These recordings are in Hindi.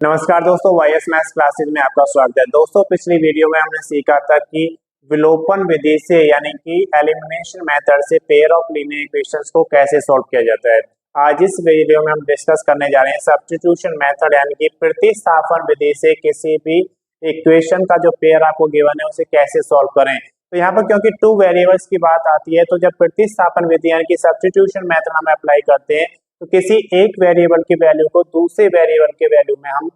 नमस्कार दोस्तों, वाईएस मैथ्स क्लासेज में आपका स्वागत है। दोस्तों, पिछली वीडियो में हमने सीखा था कि विलोपन विधि से यानी कि एलिमिनेशन मेथड से पेयर ऑफ लीनियर इक्वेशंस को कैसे सॉल्व किया जाता है। आज इस वीडियो में हम डिस्कस करने जा रहे हैं सब्स्टिट्यूशन मेथड यानी कि प्रतिस्थापन विधि से किसी भी इक्वेशन का जो पेयर आपको गिवन है उसे कैसे सॉल्व करें। तो यहाँ पर क्योंकि टू वेरिएबल्स की बात आती है, तो जब प्रतिस्थापन विधि यानी कि सब्स्टिट्यूशन मेथड हम अप्लाई करते हैं तो किसी एक वेरिएबल की वैल्यू को दूसरे वेरिएबल के वैल्यू में हम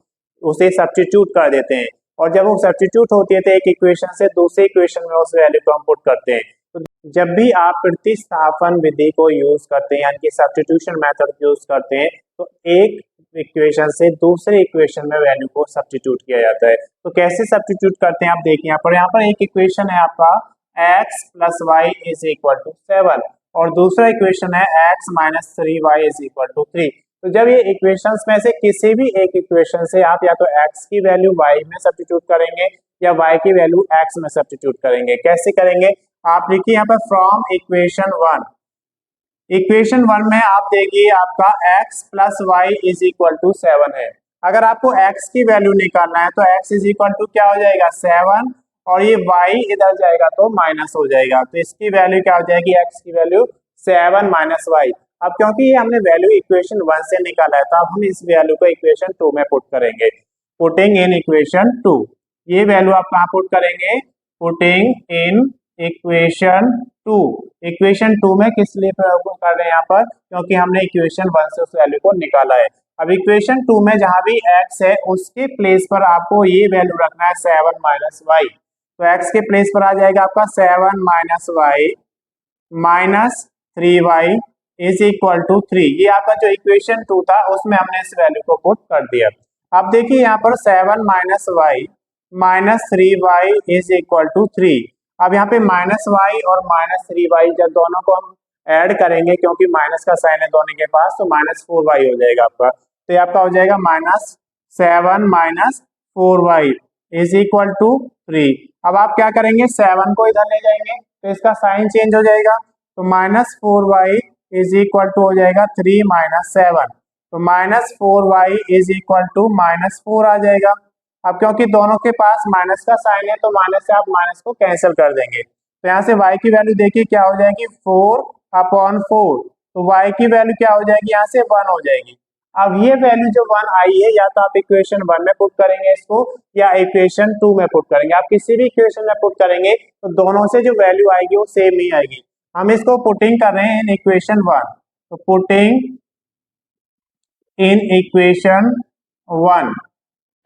उसे सब्स्टिट्यूट कर देते हैं, और जब वो सब्स्टिट्यूट होती है तो एक इक्वेशन से दूसरे इक्वेशन में उस वैल्यू को हम पुट करते हैं। तो जब भी आप प्रतिस्थापन विधि को यूज करते हैं यानी कि सब्स्टिट्यूशन मेथड यूज करते हैं तो एक इक्वेशन से दूसरे इक्वेशन में वैल्यू को सब्स्टिट्यूट किया जाता है। तो कैसे सब्स्टिट्यूट करते हैं आप देखिए, यहाँ पर एक इक्वेशन है आपका x plus y is equal to 7 और दूसरा इक्वेशन है x minus 3y is equal to 3। तो जब ये इक्वेशंस में से किसी भी एक इक्वेशन से आप या तो x की वैल्यू y में सब्स्टिट्यूट करेंगे या y की वैल्यू x में सब्स्टिट्यूट करेंगे। कैसे करेंगे आप देखिए, यहाँ पर फ्रॉम इक्वेशन वन में आप देखिए आपका x plus y is equal to 7 है। अगर आपको x की वैल्यू निकालना है तो x इज इक्वल टू क्या हो जाएगा 7, और ये y इधर जाएगा तो माइनस हो जाएगा। तो इसकी वैल्यू क्या हो जाएगी, x की वैल्यू 7 माइनस वाई। अब क्योंकि ये हमने वैल्यू इक्वेशन 1 से निकाला है तो अब हम इस वैल्यू को इक्वेशन 2 में पुट करेंगे। पुटिंग इन इक्वेशन 2, ये वैल्यू आप कहाँ पुट करेंगे, पुटिंग इन इक्वेशन 2। इक्वेशन 2 में किस लिए प्रयोग कर रहे हैं यहाँ पर, क्योंकि हमने इक्वेशन 1 से उस वैल्यू को निकाला है। अब इक्वेशन 2 में जहां भी x है उसके प्लेस पर आपको ये वैल्यू रखना है 7 माइनस वाई। तो x के प्लेस पर आ जाएगा आपका 7 minus y minus 3y is equal to 3। ये आपका जो इक्वेशन 2 था उसमें हमने इस वैल्यू को पुट कर दिया। अब देखिए यहाँ पर 7 minus y minus 3y is equal to 3। अब यहाँ पे माइनस वाई और माइनस 3y जब दोनों को हम ऐड करेंगे, क्योंकि माइनस का साइन है दोनों के पास, तो माइनस 4y हो जाएगा आपका। तो ये आपका हो जाएगा minus 7 minus 4y is equal to 3। अब आप क्या करेंगे, 7 को इधर ले जाएंगे तो इसका साइन चेंज हो जाएगा, तो minus 4y is equal to हो जाएगा 3 माइनस 7। तो minus 4y is equal to minus 4 आ जाएगा। अब क्योंकि दोनों के पास माइनस का साइन है तो माइनस से आप माइनस को कैंसिल कर देंगे। तो यहाँ से y की वैल्यू देखिए क्या हो जाएगी 4/4। तो y की वैल्यू क्या हो जाएगी, यहाँ से 1 हो जाएगी। अब ये वैल्यू जो 1 आई है या तो आप इक्वेशन 1 में पुट करेंगे इसको या इक्वेशन 2 में पुट करेंगे। आप किसी भी इक्वेशन में पुट करेंगे तो दोनों से जो वैल्यू आएगी वो सेम ही आएगी। हम इसको पुटिंग कर रहे हैं इन इक्वेशन 1, तो पुटिंग इन इक्वेशन 1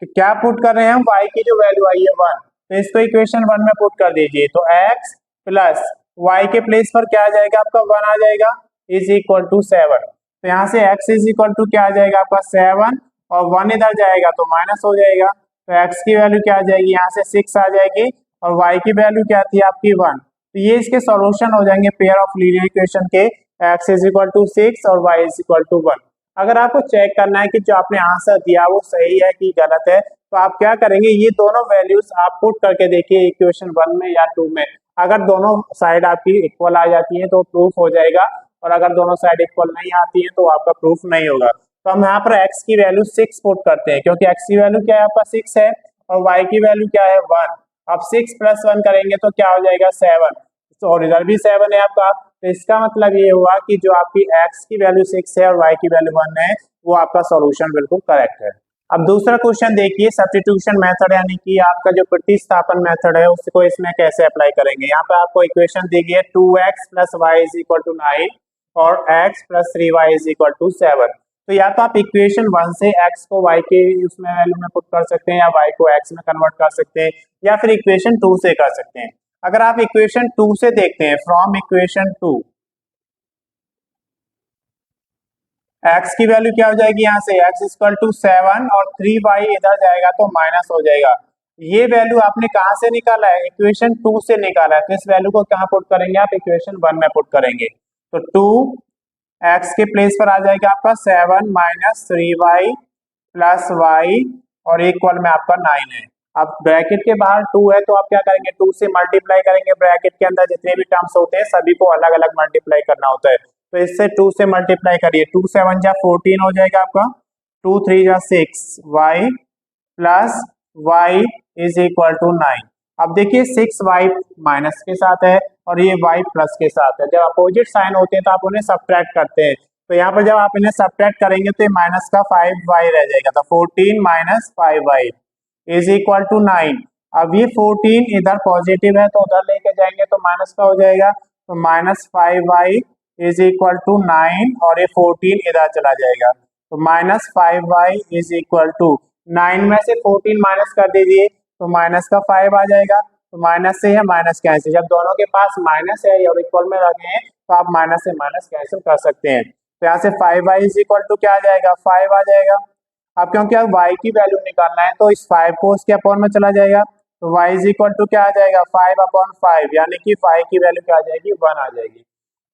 तो क्या पुट कर रहे हैं हम, y की जो वैल्यू आई है 1, तो इसको इक्वेशन 1 में पुट कर दीजिए। तो x प्लस y के प्लेस पर क्या आ जाएगा आपका 1 आ जाएगा इज इक्वल टू 7। तो यहाँ से x इज इक्वल टू क्या आ जाएगा आपका 7 और 1 इधर जाएगा तो माइनस हो जाएगा। तो x की वैल्यू क्या आ जाएगी, यहाँ से 6 आ जाएगी और y की वैल्यू क्या थी आपकी 1। तो ये इसके सॉल्यूशन हो जाएंगे पेयर ऑफ लीनियर इक्वेशन के, x इज इक्वल टू 6 और y इज इक्वल टू 1। अगर आपको चेक करना है कि जो आपने आंसर दिया वो सही है कि गलत है, तो आप क्या करेंगे, ये दोनों वैल्यूज आप पुट करके देखिए इक्वेशन 1 में या 2 में। अगर दोनों साइड आपकी इक्वल आ जाती है तो प्रूफ हो जाएगा, और अगर दोनों साइड इक्वल नहीं आती है तो आपका प्रूफ नहीं होगा। तो हम यहाँ पर x की वैल्यू 6 पुट करते हैं, क्योंकि x की वैल्यू क्या है आपका 6 है और y की वैल्यू क्या है 1। अब 6 प्लस 1 करेंगे तो क्या हो जाएगा 7, और इधर भी 7 है आपका। तो इसका मतलब ये हुआ कि जो आपकी x की वैल्यू 6 है और y की वैल्यू 1 है वो आपका सॉल्यूशन बिल्कुल करेक्ट है। अब दूसरा क्वेश्चन देखिए, सब्स्टिट्यूशन मेथड यानी कि आपका जो प्रतिस्थापन मेथड है उसको इसमें कैसे अप्लाई करेंगे। यहाँ पे आपको इक्वेशन दी गई है 2x plus y is equal to 9 और x plus 3y is equal to 7। तो या तो आप इक्वेशन 1 से x को y के उसमें वैल्यू में पुट कर सकते हैं या y को x में कन्वर्ट कर सकते हैं, या फिर इक्वेशन 2 से कर सकते हैं। अगर आप इक्वेशन 2 से देखते हैं, फ्रॉम इक्वेशन 2 x की वैल्यू क्या हो जाएगी, यहाँ से x इक्वल टू 7 और 3y इधर जाएगा तो माइनस हो जाएगा। ये वैल्यू आपने कहाँ से निकाला है, इक्वेशन 2 से निकाला है। तो इस वैल्यू को कहाँ पुट करेंगे आप, इक्वेशन 1 में पुट करेंगे। तो 2x के प्लेस पर आ जाएगा आपका 7 माइनस 3y प्लस y और इक्वल में आपका 9 है। अब ब्रैकेट के बाहर 2 है तो आप क्या करेंगे, 2 से मल्टीप्लाई करेंगे। ब्रैकेट के अंदर जितने भी टर्म्स होते हैं सभी को अलग अलग मल्टीप्लाई करना होता है। तो इससे 2 से मल्टीप्लाई करिए, 2 7 जा 14 हो जाएगा आपका, 2 3 जा 6 y plus y is equal to 9। अब देखिए 6y माइनस के साथ है और ये y प्लस के साथ है। जब अपोजिट साइन होते हैं तो आप उन्हें सब्ट्रैक्ट करते हैं। तो यहाँ पर जब आप इन्हें सब्ट्रैक्ट करेंगे तो ये माइनस का 5y रह जाएगा। तो 14 minus 5y is equal to 9। अब ये 14 इधर पॉजिटिव है तो उधर लेके जाएंगे तो माइनस का हो जाएगा। तो minus 5y is equal to 9 और ये 14 इधर चला जाएगा। तो minus 5y is equal to 9 में से 14 माइनस कर दीजिए तो माइनस का 5 आ जाएगा। तो माइनस से है माइनस कैंसिल, जब दोनों के पास माइनस है और इक्वल में रखे हैं तो आप माइनस से माइनस कैंसिल कर सकते हैं। तो यहाँ से 5y इज इक्वल टू क्या आ जाएगा, 5 आ जाएगा। अब क्योंकि अब y की वैल्यू निकालना है तो इस 5 को उसके अपॉन में चला जाएगा। तो y इज इक्वल टू क्या आ जाएगा, 5/5, यानी कि 5 की वैल्यू क्या आ जाएगी, 1 आ जाएगी।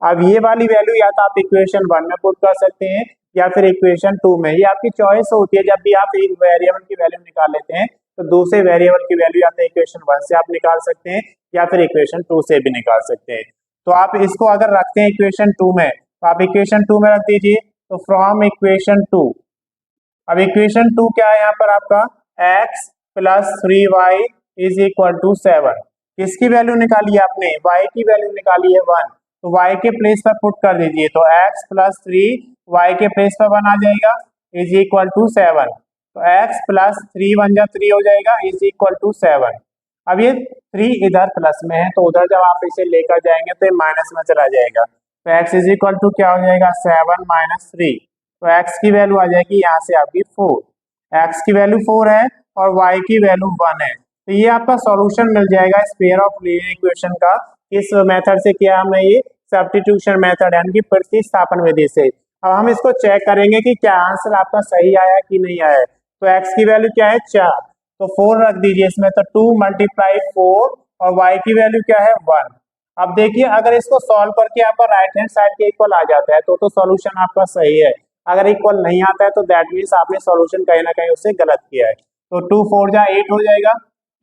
अब ये वाली वैल्यू या तो आप इक्वेशन 1 में पुट कर सकते हैं या फिर इक्वेशन 2 में, ये आपकी चॉइस होती है। जब भी आप एक वेरिएबल की वैल्यू निकाल लेते हैं तो दूसरे वेरिएबल की वैल्यू या तो इक्वेशन 1 से आप निकाल सकते हैं या फिर इक्वेशन 2 से भी निकाल सकते हैं। तो आप इसको अगर रखते हैं इक्वेशन 2 में तो आप इक्वेशन 2 में रख दीजिए। तो फ्रॉम इक्वेशन 2, अब इक्वेशन 2 क्या है यहाँ पर आपका, x plus 3y is equal to 7। किसकी वैल्यू निकाली है आपने, y की वैल्यू निकाली है 1। तो y के प्लेस पर पुट कर दीजिए। तो x प्लस 3 y के प्लेस पर 1 आ जाएगा इज इक्वल टू 7। तो x प्लस 3 1 जा 3 हो जाएगा इज इक्वल टू 7। अब ये 3 इधर प्लस में है तो उधर जब आप इसे लेकर जाएंगे तो ये माइनस में चला जाएगा। तो x इज इक्वल टू क्या हो जाएगा, 7 माइनस 3। तो x की वैल्यू आ जाएगी यहाँ से आपकी 4। x की वैल्यू 4 है और y की वैल्यू 1 है। तो ये आपका सॉल्यूशन मिल जाएगा इस पेयर ऑफ लीनियर इक्वेशन का। इस मेथड से किया हमने, ये सब्स्टिट्यूशन मेथड यानी कि प्रतिस्थापन विधि से। अब हम इसको चेक करेंगे कि क्या आंसर आपका सही आया कि नहीं आया। तो x की वैल्यू क्या है, 4, तो 4 रख दीजिए इसमें। तो 2 मल्टीप्लाई 4 और y की वैल्यू क्या है, 1। अब देखिए अगर इसको सॉल्व करके आपका राइट हैंड साइड के इक्वल आ जाता है तो सॉल्यूशन आपका सही है। अगर इक्वल नहीं आता है तो दैट मीन्स आपने सॉल्यूशन कहीं ना कहीं उससे गलत किया है। तो 2 4 जा 8 हो जाएगा,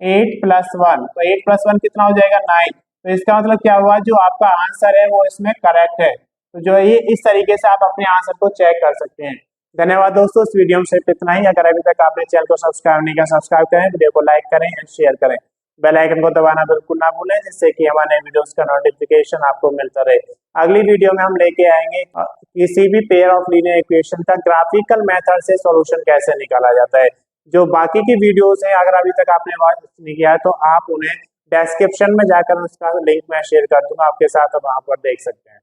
8 प्लस 1, तो 8 प्लस 1 कितना हो जाएगा, 9। तो इसका मतलब क्या हुआ, जो आपका आंसर है वो इसमें करेक्ट है। तो जो ये इस तरीके से आप अपने आंसर को चेक कर सकते हैं। धन्यवाद दोस्तों, इस वीडियो में सिर्फ इतना ही। अगर अभी तक आपने चैनल को सब्सक्राइब नहीं किया, सब्सक्राइब करें, वीडियो को लाइक करें एंड शेयर करें। बेल आइकन को दबाना बिल्कुल ना भूलें जिससे कि हमारे वीडियोस का नोटिफिकेशन आपको मिलता रहे। अगली वीडियो में हम लेके आएंगे किसी भी पेयर ऑफ लीनियर इक्वेशन का ग्राफिकल मेथड से सॉल्यूशन कैसे निकाला जाता है। जो बाकी की वीडियोस हैं अगर अभी तक आपने वॉच नहीं किया है तो आप उन्हें डिस्क्रिप्शन में जाकर उसका लिंक मैं शेयर कर दूंगा आपके साथ, वहां पर देख सकते हैं।